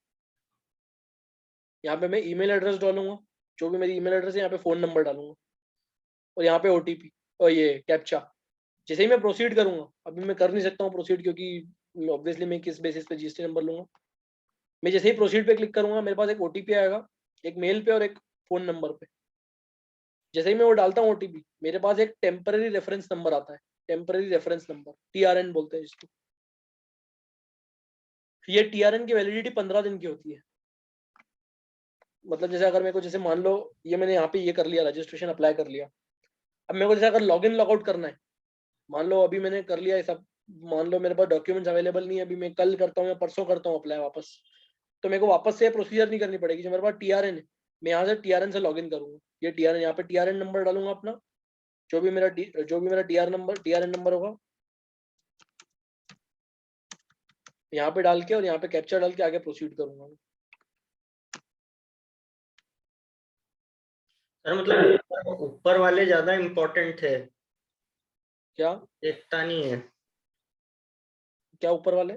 यहाँ पे मैं ईमेल एड्रेस डालूंगा, जो भी मेरी ईमेल एड्रेस है, यहाँ पे फोन नंबर डालूंगा, और यहाँ पे ओटीपी और ये कैप्चा। जैसे ही मैं प्रोसीड करूंगा, अभी मैं कर नहीं सकता हूँ प्रोसीड, क्योंकि ऑब्वियसली मैं किस बेसिस पे जीएसटी नंबर लूंगा। मैं जैसे ही प्रोसीड पे क्लिक करूंगा मेरे पास एक ओटीपी आएगा, एक मेल पे और एक फोन नंबर पे। जैसे ही मैं वो डालता हूँ ओटीपी, मेरे पास एक टेम्पररी रेफरेंस नंबर आता है, टेम्पररी रेफरेंस नंबर, टीआरएन बोलते हैं जिसको। ये टीआरएन की वैलिडिटी 15 दिन की होती है। मतलब जैसे अगर मेरे को, जैसे मान लो ये मैंने यहाँ पे ये कर लिया, रजिस्ट्रेशन अप्लाई कर लिया, अब मेरे को जैसे अगर लॉग इन लॉगआउट करना है, मान लो अभी मैंने कर लिया ये सब, मान लो मेरे पास डॉक्यूमेंट्स अवेलेबल नहीं है, अभी मैं कल करता हूँ या परसों करता हूँ अप्लाई वापस, तो मेरे को वापस से प्रोसीजर नहीं करनी पड़ेगी। जो मेरे पास टीआरएन है, मैं यहाँ से टीआरएन से लॉग इन करूंगा, ये टीआरएन, यहाँ पे टीआरएन नंबर डालूंगा अपना, जो भी मेरा टीआरएन नंबर होगा, यहाँ पे डाल के और यहाँ पे कैप्चर डाल के आगे प्रोसीड करूंगा। सर मतलब ऊपर वाले ज्यादा इम्पोर्टेंट थे, क्या देखता नहीं है। क्या ऊपर वाले,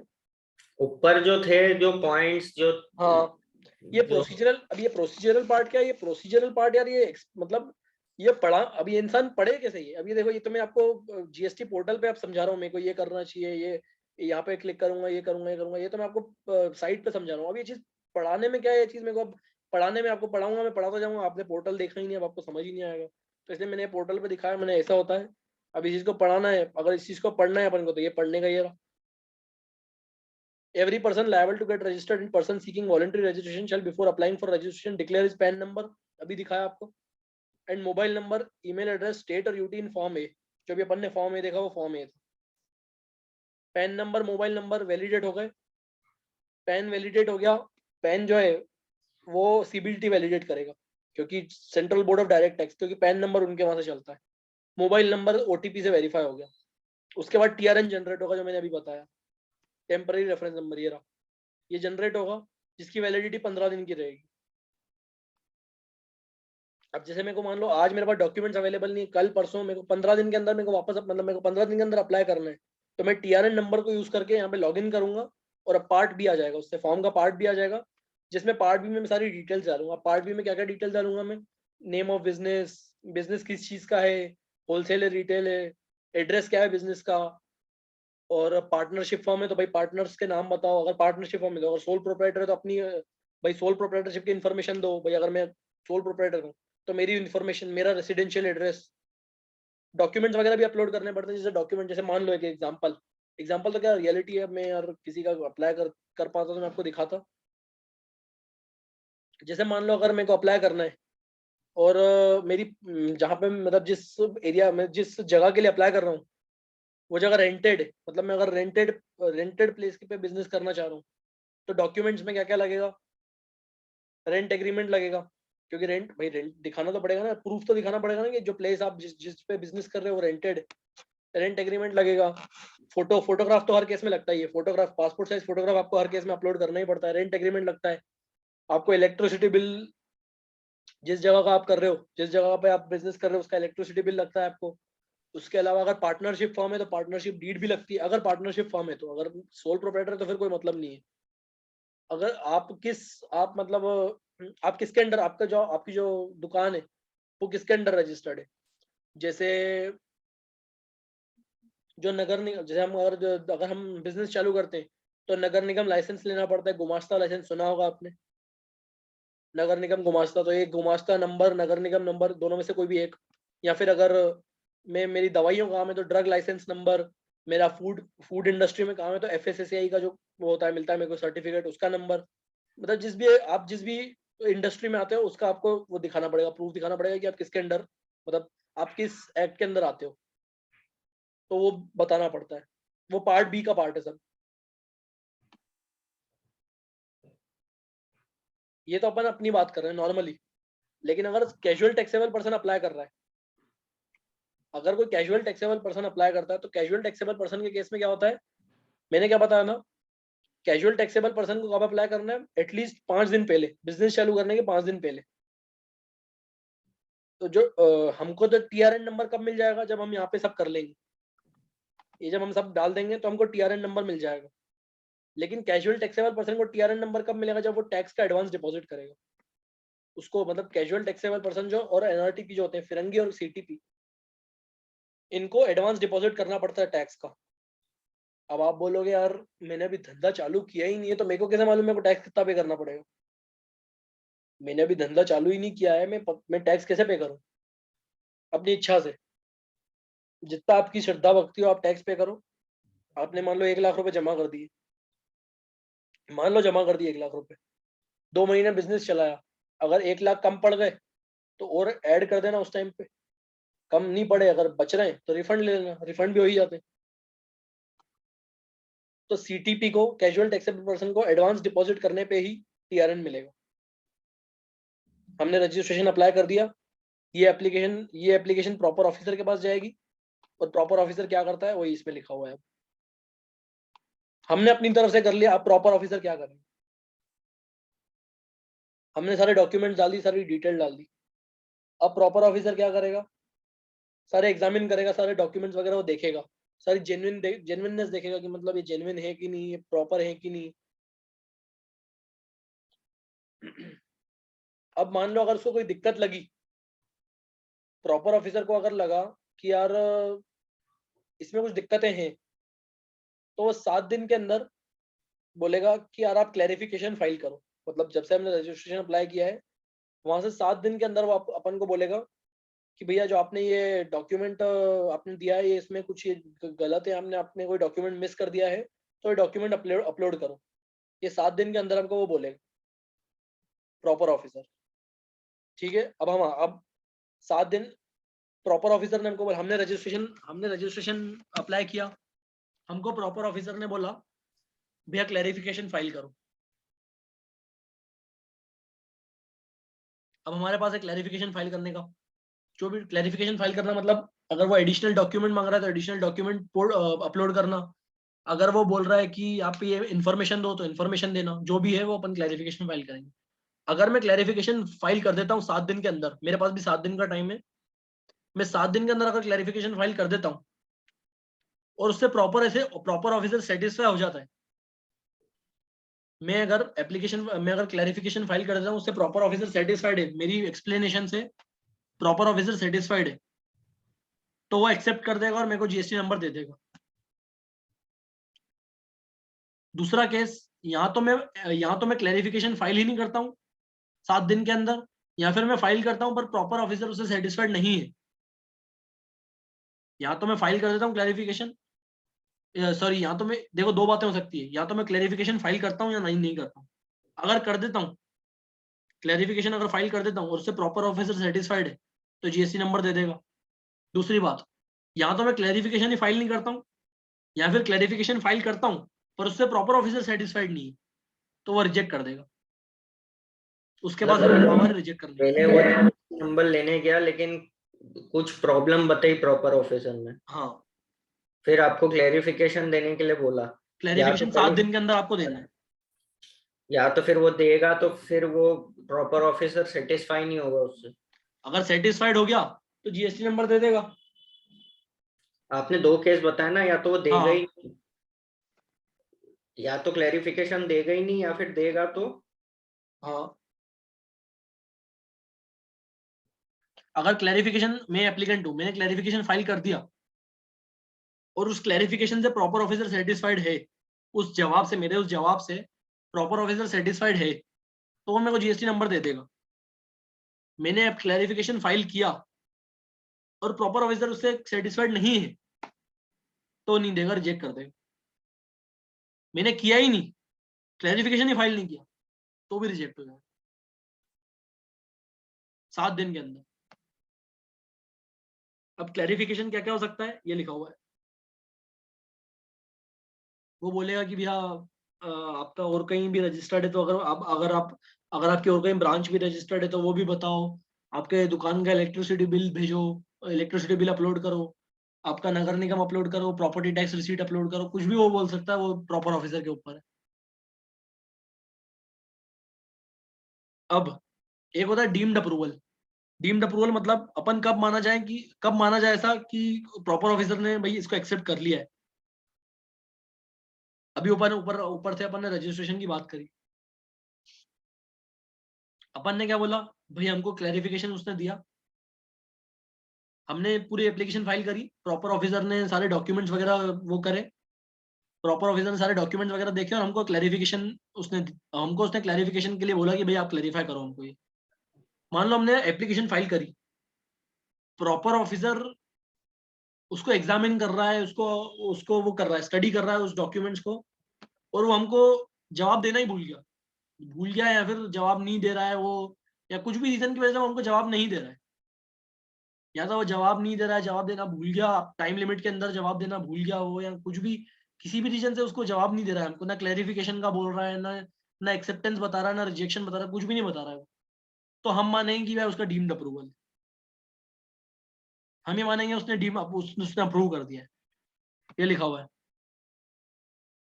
ऊपर जो थे, जो पॉइंट्स जो हाँ ये जो प्रोसीजरल, अब ये प्रोसीजरल पार्ट क्या है, ये प्रोसीजरल पार्ट यार, ये मतलब ये पढ़ा, अभी इंसान पढ़े कैसे ये। अभी देखो, ये तो मैं आपको जीएसटी पोर्टल पे आप समझा रहा हूँ, मेरे को ये करना चाहिए, ये यहाँ पे क्लिक करूंगा, ये करूंगा, ये करूंगा, ये तो मैं आपको साइट पे समझा रहा हूँ। अब ये चीज पढ़ाने में क्या है, ये चीज मेरे को अब पढ़ाने में आपको पढ़ाऊंगा, मैं पढ़ाता जाऊंगा, आपने पोर्टल देखा ही नहीं, अब आपको समझ ही नहीं आएगा। तो इसलिए मैंने पोर्टल पे दिखाया, मैंने ऐसा होता है। अब इस चीज को पढ़ाना है, अगर इस चीज को पढ़ना है अपन को, तो ये पढ़ने का ये रहा। Every person liable to get registered and person seeking voluntary registration shall before applying for registration declare his PAN number, अभी दिखाया आपको, and mobile number, email address, state और यूटी इन फॉर्म ए, जो भी अपन ने फॉर्म ए देखा वो फॉर्म ए था। Pan number, mobile number validate हो गए, पैन वैलिडेट हो गया, पैन जो है वो सीबीडीटी वैलिडेट करेगा क्योंकि central board of direct tax, क्योंकि पैन नंबर उनके वहां से चलता है। मोबाइल नंबर ओटीपी से वेरीफाई हो गया, उसके बाद टीआरएन जनरेट होगा जो मैंने अभी बताया, टेम्पररी रेफरेंस नंबर, ये रहा, ये जनरेट होगा जिसकी वैलिडिटी 15 दिन की रहेगी। अब जैसे मेरे को मान लो आज मेरे पास डॉक्यूमेंट्स अवेलेबल नहीं है, कल परसों मेरे को 15 दिन के अंदर मेरे को वापस, मतलब मेरे को 15 दिन के अंदर अप्लाई करना है, तो मैं टीआरएन नंबर को यूज करके यहाँ पे लॉग इन करूंगा और अब पार्ट भी आ जाएगा, उससे फॉर्म का पार्ट भी आ जाएगा, जिसमें पार्ट भी में सारी डिटेल्स डालूंगा। पार्ट भी में क्या क्या डिटेल्स डालूंगा मैं, नेम ऑफ बिजनेस, बिजनेस किस चीज का है, होलसेल है रिटेल है, एड्रेस क्या है बिजनेस का, और पार्टनरशिप फॉर्म है तो भाई पार्टनर्स के नाम बताओ, अगर पार्टनरशिप फॉर्म है तो, अगर सोल प्रोप्राइटर है तो अपनी भाई सोल प्रोप्राइटरशिप की इन्फॉर्मेशन दो भाई, अगर मैं सोल प्रोप्राइटर हूँ तो मेरी इन्फॉर्मेशन, मेरा रेसिडेंशियल एड्रेस, डॉक्यूमेंट्स वगैरह भी अपलोड करने पड़ते हैं। जैसे डॉक्यूमेंट, जैसे मान लो एक एग्जांपल तो क्या रियलिटी है, मैं यार किसी का अप्लाई कर पाता तो मैं आपको दिखाता। जैसे मान लो अगर मेरे को अप्लाई करना है और मेरी जहाँ पे मतलब जिस एरिया में, जिस जगह के लिए अप्लाई कर रहा हूँ वो जगह रेंटेड है, मतलब मैं अगर रेंटेड प्लेस पे बिजनेस करना चाह रहा हूँ, तो डॉक्यूमेंट्स में क्या क्या लगेगा, रेंट एग्रीमेंट लगेगा, क्योंकि रेंट भाई रेंट दिखाना तो पड़ेगा ना, प्रूफ तो दिखाना पड़ेगा ना कि जो प्लेस आप जिस पे बिजनेस कर रहे हो वो रेंटेड है, रेंट एग्रीमेंट लगेगा। फोटोग्राफ तो हर केस में लगता ही है, फोटोग्राफ, पासपोर्ट साइज फोटोग्राफ आपको हर केस में अपलोड करना ही पड़ता है, रेंट एग्रीमेंट लगता है। आपको इलेक्ट्रिसिटी बिल, जिस जगह का आप कर रहे हो, जिस जगह पे आप बिजनेस कर रहे हो उसका इलेक्ट्रिसिटी बिल लगता है आपको। उसके अलावा अगर पार्टनरशिप फॉर्म है तो पार्टनरशिप डीड भी लगती है, अगर पार्टनरशिप फॉर्म है तो, अगर सोल प्रोप्राइटर है तो फिर कोई मतलब नहीं है। अगर आप मतलब आप किसके अंडर, आपकी जो दुकान है वो किसके अंडर रजिस्टर्ड है, जैसे जो नगर निगम, जैसे अगर हम बिजनेस चालू करते हैं तो नगर निगम लाइसेंस लेना पड़ता है, गुमास्ता लाइसेंस सुना होगा आपने, नगर निगम गुमास्ता, तो एक गुमास्ता नंबर, नगर निगम नंबर, दोनों में से कोई भी एक, या फिर अगर मेरी दवाइयों का काम है तो ड्रग लाइसेंस नंबर, मेरा फूड इंडस्ट्री में काम है तो एफएसएसएआई का जो वो होता है, मिलता है मेरे को सर्टिफिकेट, उसका नंबर, मतलब जिस भी इंडस्ट्री में आते हो उसका आपको वो दिखाना पड़ेगा, प्रूफ दिखाना पड़ेगा कि आप किसके अंडर, मतलब आप किस एक्ट के अंदर आते हो, तो वो बताना पड़ता है। वो पार्ट बी का पार्ट है सर। ये तो अपन अपनी बात कर रहे हैं नॉर्मली, लेकिन अगर कैजुअल टैक्सेबल पर्सन अप्लाई कर रहा है, अगर कोई कैजुअल टैक्सेबल पर्सन अप्लाई करता है तो कैजुअल टैक्सेबल पर्सन के केस में क्या होता है, मैंने क्या बताया ना, कैजुअल टैक्सेबल पर्सन को कब अप्लाई करना है, एटलीस्ट 5 दिन पहले, बिजनेस चालू करने के 5 दिन पहले। तो जो हमको तो टीआरएन नंबर कब मिल जाएगा, जब हम यहाँ पे सब कर लेंगे, ये जब हम सब डाल देंगे तो हमको टीआरएन नंबर मिल जाएगा। लेकिन कैजुअल टैक्सेबल पर्सन को टीआरएन नंबर कब मिलेगा, जब वो टैक्स का एडवांस डिपॉजिट करेगा। उसको मतलब कैजुअल टैक्सेबल पर्सन जो और एनआरटीपी जो होते हैं, फिरंगी और सीटीपी, इनको एडवांस डिपॉजिट करना पड़ता है टैक्स का। अब आप बोलोगे यार मैंने अभी धंधा चालू किया ही नहीं है तो मेरे को कैसे मालूम मेरे को टैक्स कितना पे करना पड़ेगा, मैंने अभी धंधा चालू ही नहीं किया है, मैं टैक्स कैसे पे करूं, अपनी इच्छा से, जितना आपकी श्रद्धा भक्ति हो आप टैक्स पे करो। आपने मान लो 1 लाख रुपए जमा कर दिए, मान लो जमा कर दिए 1 लाख रुपए, 2 महीने बिजनेस चलाया, अगर 1 लाख कम पड़ गए तो और ऐड कर देना उस टाइम पे, कम नहीं पड़े अगर बच रहे हैं तो रिफंड ले लेना, रिफंड भी हो ही जाते हैं। तो सीटीपी को, कैजुअल टैक्सेबल पर्सन को एडवांस डिपॉजिट करने पे ही टीआरएन मिलेगा। हमने रजिस्ट्रेशन अप्लाई कर दिया, ये एप्लीकेशन प्रॉपर ऑफिसर के पास जाएगी, और प्रॉपर ऑफिसर क्या करता है वही इसमें लिखा हुआ है। हमने अपनी तरफ से कर लिया, अब प्रॉपर ऑफिसर क्या करेंगे, हमने सारे डॉक्यूमेंट्स डाल दी, सारी डिटेल डाल दी, अब प्रॉपर ऑफिसर क्या करेगा, सारे एग्जामिन करेगा, सारे डॉक्यूमेंट्स वगैरह वो देखेगा, सारी जेन्युइननेस देखेगा कि मतलब ये जेन्युइन है कि नहीं, ये प्रॉपर है कि नहीं। अब मान लो अगर उसको कोई दिक्कत लगी, प्रॉपर ऑफिसर को अगर लगा कि यार इसमें कुछ दिक्कतें हैं, तो वो 7 दिन के अंदर बोलेगा कि यार आप क्लैरिफिकेशन फाइल करो, मतलब जब से हमने रजिस्ट्रेशन अप्लाई किया है वहां से 7 दिन के अंदर वो अपन को बोलेगा कि भैया जो आपने ये डॉक्यूमेंट आपने दिया है ये इसमें कुछ ये गलत है, हमने आपने कोई डॉक्यूमेंट मिस कर दिया है, तो ये डॉक्यूमेंट अपलोड करो। ये 7 दिन के अंदर हमको वो बोलेगा प्रॉपर ऑफिसर। ठीक है, अब 7 दिन प्रॉपर ऑफिसर ने हमको बोला, हमने रजिस्ट्रेशन अप्लाई किया, हमको प्रॉपर ऑफिसर ने बोला भैया क्लैरिफिकेशन फाइल करो। अब हमारे पास है क्लैरिफिकेशन फाइल करने का। जो भी क्लैरिफिकेशन फाइल करना मतलब अगर वो एडिशनल डॉक्यूमेंट मांग रहा है तो एडिशनल डॉक्यूमेंट अपलोड करना, अगर वो बोल रहा है कि आप ये इन्फॉर्मेशन दो तो इन्फॉर्मेशन देना, जो भी है वो अपन क्लैरिफिकेशन फाइल करेंगे। अगर मैं क्लैरिफिकेशन फाइल कर देता हूँ 7 दिन के अंदर, मेरे पास भी 7 दिन का टाइम है, मैं 7 दिन के अंदर अगर क्लैरिफिकेशन फाइल कर देता हूँ और उससे प्रॉपर ऑफिसर सेटिस्फाई हो जाता है, मैं अगर क्लैरिफिकेशन फाइल कर देता हूँ, उससे प्रॉपर ऑफिसर सेटिस्फाइड है, मेरी एक्सप्लेनेशन से प्रॉपर ऑफिसर सेटिस्फाइड है, तो वो एक्सेप्ट कर देगा और मेरे को जीएसटी नंबर दे देगा। दूसरा केस, यहाँ तो मैं क्लैरिफिकेशन फाइल ही नहीं करता हूँ 7 दिन के अंदर, या फिर मैं फाइल करता हूँ पर प्रॉपर ऑफिसर उससे सेटिस्फाइड नहीं है। यहाँ तो मैं फाइल कर देता हूँ क्लैरिफिकेशन, सॉरी यहाँ तो मैं, देखो दो बातें हो सकती है, या तो मैं क्लैरिफिकेशन फाइल करता हूँ या नहीं करता हूँ। अगर कर देता हूँ क्लैरिफिकेशन, अगर फाइल कर देता हूँ और उससे प्रॉपर ऑफिसर सेटिस्फाइड है तो जीएसटी नंबर दे देगा। दूसरी बात, यहाँ तो मैं क्लैरिफिकेशन ही फाइल नहीं करता हूँ, या फिर क्लैरिफिकेशन फाइल करता हूँ पर उससे प्रॉपर ऑफिसर सेटिस्फाइड नहीं है, तो वो रिजेक्ट कर देगा, उसके पास मतलब पावर रिजेक्ट करने की। मैंने वो नंबर लेने गया लेकिन कुछ प्रॉब्लम बताई प्रॉपर ऑफिसर ने, हाँ, फिर आपको क्लेरिफिकेशन देने के लिए बोला। क्लैरिफिकेशन 7 दिन के अंदर आपको देना है। या तो फिर वो देगा तो फिर वो प्रॉपर ऑफिसर सेटिस्फाई नहीं होगा उससे। अगर सेटिस्फाइड हो गया तो जीएसटी नंबर दे देगा। आपने 2 केस बताया ना, या तो वो देगा हाँ, ही, या तो क्लेरिफिकेशन देगा ही नहीं, या फिर देगा तो हाँ, अगर क्लैरिफिकेशन, मैं एप्लीकेंट हूं, मैंने क्लैरिफिकेशन फाइल कर दिया और उस क्लैरिफिकेशन से प्रॉपर ऑफिसर सेटिस्फाइड है, मेरे उस जवाब से प्रॉपर ऑफिसर सेटिस्फाइड है, तो वो मेरे को जीएसटी नंबर दे देगा। मैंने क्लैरिफिकेशन फाइल किया और प्रॉपर ऑफिसर उससे सेटिस्फाइड नहीं है तो नहीं देगा, रिजेक्ट कर देगा। मैंने किया ही नहीं, क्लैरिफिकेशन ही फाइल नहीं किया तो भी रिजेक्ट हो जाएगा 7 दिन के अंदर। अब क्लैरिफिकेशन क्या क्या हो सकता है ये लिखा हुआ है। वो बोलेगा कि भैया आपका और कहीं भी रजिस्टर्ड है तो अगर आपकी और कहीं ब्रांच भी रजिस्टर्ड है तो वो भी बताओ, आपके दुकान का इलेक्ट्रिसिटी बिल भेजो, इलेक्ट्रिसिटी बिल अपलोड करो, आपका नगर निगम अपलोड करो, प्रॉपर्टी टैक्स रिसीट अपलोड करो, कुछ भी वो बोल सकता है, वो प्रॉपर ऑफिसर के ऊपर है। अब एक होता है डीम्ड अप्रूवल मतलब अपन कब माना जाए ऐसा कि प्रॉपर ऑफिसर ने भाई इसको एक्सेप्ट कर लिया है। अभी ऊपर से अपन ने रजिस्ट्रेशन की बात करी, अपन ने क्या बोला, भाई हमको क्लैरिफिकेशन उसने दिया, हमने पूरी एप्लीकेशन फाइल करी, प्रॉपर ऑफिसर ने सारे डॉक्यूमेंट्स वगैरह वो करे, प्रॉपर ऑफिसर ने सारे डॉक्यूमेंट्स वगैरह देखे और हमको उसने क्लैरिफिकेशन के लिए बोला कि भाई आप क्लैरिफाई करो हमको ये। मान लो हमने एप्लीकेशन फाइल करी, प्रॉपर ऑफिसर उसको एग्जामिन कर रहा है, उसको उसको वो कर रहा है, स्टडी कर रहा है उस डॉक्यूमेंट्स को, और वो हमको जवाब देना ही भूल गया या फिर जवाब नहीं दे रहा है वो, या कुछ भी रीजन की वजह से वो हमको जवाब नहीं दे रहा है, या तो वो जवाब नहीं दे रहा है, जवाब देना भूल गया, टाइम लिमिट के अंदर जवाब देना भूल गया वो, या कुछ भी किसी भी रीजन से उसको जवाब नहीं दे रहा है हमको, ना क्लैरिफिकेशन का बोल रहा है, ना एक्सेप्टेंस बता रहा है, ना रिजेक्शन बता रहा है, कुछ भी नहीं बता रहा है वो, तो हम मानेंगे कि भाई उसका डीम्ड अप्रूवल, हम ये मानेंगे उसने अप्रूव कर दिया है। ये लिखा हुआ है,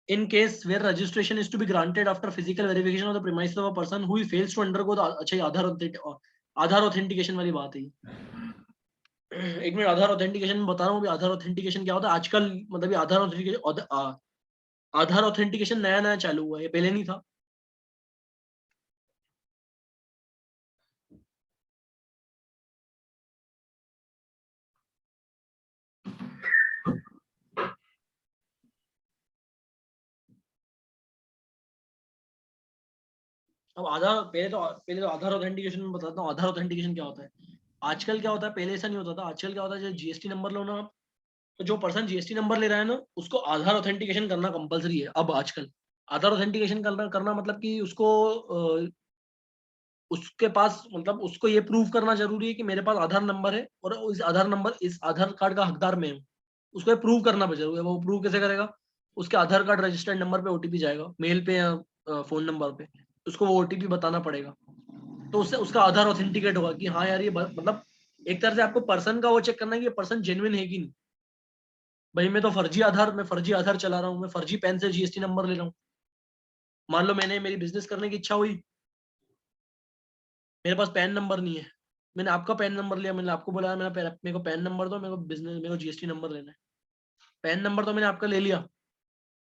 in case where registration is to be granted after physical verification of the premises of a person who fails to undergo the अच्छा आधार ऑथेंटिकेशन वाली बात है। एक मिनट, आधार ऑथेंटिकेशन में बता रहा हूँ आधार ऑथेंटिकेशन क्या होता है आजकल, मतलब ये आधार ऑथेंटिकेशन नया नया चालू हुआ है, ये पहले नहीं था। अब पहले तो आधार ऑथेंटिकेशन में बताता हूँ आधार ऑथेंटिकेशन क्या होता है। आजकल क्या होता है, पहले ऐसा नहीं होता था, आजकल क्या होता है, जब जीएसटी नंबर लो ना, तो जो पर्सन जीएसटी नंबर ले रहा है ना, उसको आधार ऑथेंटिकेशन करना कंपलसरी है अब आजकल। आधार ऑथेंटिकेशन करना मतलब कि उसको उसके पास मतलब उसको ये प्रूव करना जरूरी है कि मेरे पास आधार नंबर है और इस आधार कार्ड का हकदार मैं हूँ। उसको ये प्रूव करना जरूरी है। वो प्रूव कैसे करेगा? उसके आधार कार्ड रजिस्टर्ड नंबर पे ओटीपी जाएगा, मेल पे या फोन नंबर पे, उसको वो ओटीपी बताना पड़ेगा। तो उससे उसका आधार ऑथेंटिकेट होगा कि हाँ यार ये मतलब एक तरह से आपको पर्सन का वो चेक करना है कि ये पर्सन जेन्युइन है कि नहीं। भाई मैं फर्जी आधार चला रहा हूँ, मैं फर्जी पेन से जीएसटी नंबर ले रहा हूँ। मान लो मेरी बिजनेस करने की इच्छा हुई, मेरे पास पैन नंबर नहीं है, मैंने आपका पैन नंबर लिया, मैंने आपको बोला मेरे को पैन नंबर दो, मेरे को जीएसटी नंबर लेना है। पैन नंबर तो मैंने आपका ले लिया,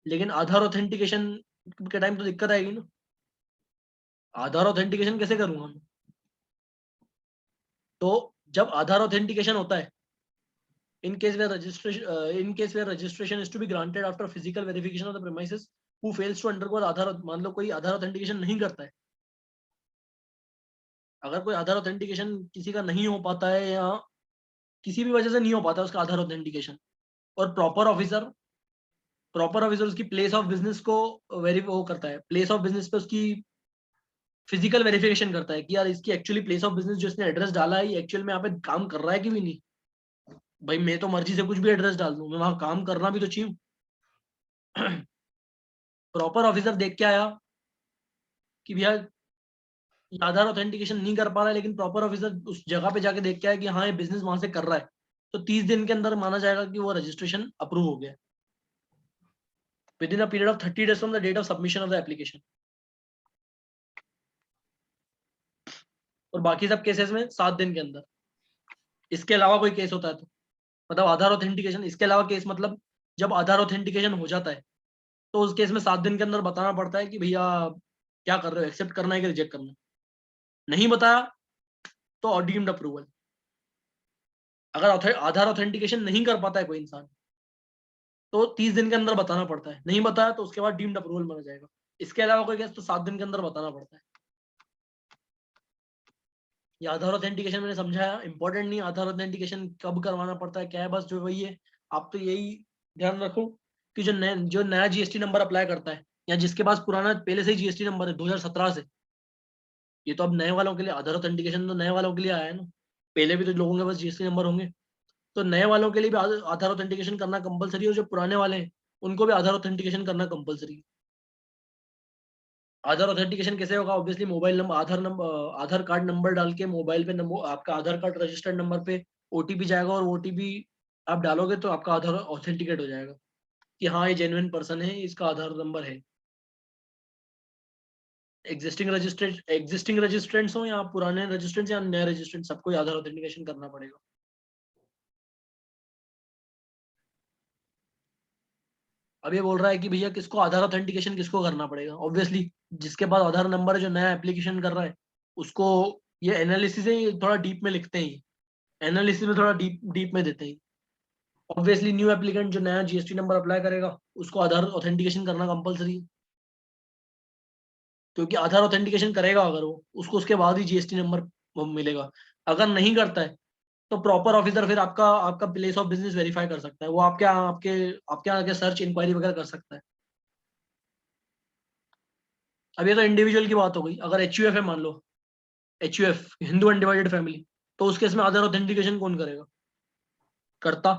लेकिन आधार ऑथेंटिकेशन के टाइम तो दिक्कत आएगी ना। आधार ऑथेंटिकेशन कैसे करूंगा मैं? तो जब आधार ऑथेंटिकेशन होता है, in case where registration is to be granted after physical verification of the premises, who fails to undergo आधार, मान लो कोई आधार ऑथेंटिकेशन नहीं करता है, अगर कोई आधार ऑथेंटिकेशन किसी का नहीं हो पाता है या किसी भी वजह से नहीं हो पाता उसका आधार ऑथेंटिकेशन, और प्रॉपर ऑफिसर उसकी प्लेस ऑफ बिजनेस को वो करता है, प्लेस ऑफ बिजनेस पे उसकी फिजिकल वेरिफिकेशन करता है कि यार इसकी एक्चुअली प्लेस ऑफ बिजनेस जो इसने एड्रेस डाला है एक्चुअल में यहाँ पे काम कर रहा है कि भी नहीं। भाई मैं तो मर्जी से कुछ भी एड्रेस डाल दूं, मैं वहां काम करना भी तो चाहिए। प्रॉपर ऑफिसर देख के आया कि भैया आधार ऑथेंटिकेशन नहीं कर पा रहा है, लेकिन प्रॉपर ऑफिसर उस जगह पे जाके देख के आया कि हाँ ये बिजनेस वहां से कर रहा है, तो 30 दिन के अंदर माना जाएगा कि वो रजिस्ट्रेशन अप्रूव हो गया within a period of 30 days from the date of submission of the application. और बाकी सब केसेस में 7 दिन के अंदर। इसके अलावा कोई केस होता है तो मतलब आधार ऑथेंटिकेशन, इसके अलावा केस मतलब जब आधार ऑथेंटिकेशन हो जाता है तो उस केस में 7 दिन के अंदर बताना पड़ता है कि भैया क्या कर रहे हो, एक्सेप्ट करना है कि रिजेक्ट करना है। नहीं बताया तो डीम्ड अप्रूवल। अगर आधार ऑथेंटिकेशन नहीं कर पाता है कोई इंसान तो 30 दिन के अंदर बताना पड़ता है, नहीं बताया तो उसके बाद डीम्ड अप्रूवल माना जाएगा। इसके अलावा कोई केस तो 7 दिन के अंदर बताना पड़ता है। ये आधार ऑथेंटिकेशन मैंने समझाया, इंपॉर्टेंट नहीं आधार ऑथेंटिकेशन कब करवाना पड़ता है क्या है, बस जो वही है। आप तो यही ध्यान रखो कि जो नया जीएसटी नंबर अप्लाई करता है या जिसके पास पुराना पहले से ही जीएसटी नंबर है 2017 से, ये तो अब नए वालों के लिए आधार ऑथेंटिकेशन तो नए वालों के लिए आया है ना, पहले भी तो लोगों के पास जीएसटी नंबर होंगे, तो नए वालों के लिए भी आधार ऑथेंटिकेशन करना कंपलसरी है, और जो पुराने वाले हैं उनको भी आधार ऑथेंटिकेशन करना कंपलसरी है। आधार ऑथेंटिकेशन कैसे होगा? ऑब्वियसली मोबाइल नंबर, आधार कार्ड नंबर डाल के मोबाइल पे आपका आधार कार्ड रजिस्टर्ड नंबर पे ओटीपी जाएगा, और ओटीपी आप डालोगे तो आपका आधार ऑथेंटिकेट हो जाएगा कि हाँ ये जेन्युइन पर्सन है, इसका आधार नंबर है। एग्जिस्टिंग रजिस्ट्रेंट्स हो या पुराने रजिस्ट्रेंट्स या नए रजिस्ट्रेंट, सबको आधार ऑथेंटिकेशन करना पड़ेगा। अब ये बोल रहा है कि भैया किसको आधार ऑथेंटिकेशन किसको करना पड़ेगा? ऑब्वियसली जिसके पास आधार नंबर है, जो नया एप्लीकेशन कर रहा है उसको। ये एनालिसिस है, ये थोड़ा डीप में लिखते हैं, एनालिसिस में थोड़ा डीप डीप में देते हैं। ऑब्वियसली न्यू एप्लीकेंट जो नया जीएसटी नंबर अप्लाई करेगा उसको आधार ऑथेंटिकेशन करना कंपलसरी है, क्योंकि आधार ऑथेंटिकेशन करेगा अगर वो, उसको उसके बाद ही जीएसटी नंबर मिलेगा। अगर नहीं करता है तो प्रॉपर ऑफिसर फिर आपका आपका प्लेस ऑफ बिजनेस वेरीफाई कर सकता है, वो आपके आपके आपके आगे सर्च इंक्वायरी वगैरह कर सकता है। अब ये तो इंडिविजुअल की बात हो गई। अगर एचयूएफ है मान लो, एचयूएफ हिंदू अनडिवाइडेड फैमिली, तो उस केस में आधार ऑथेंटिकेशन कौन करेगा? करता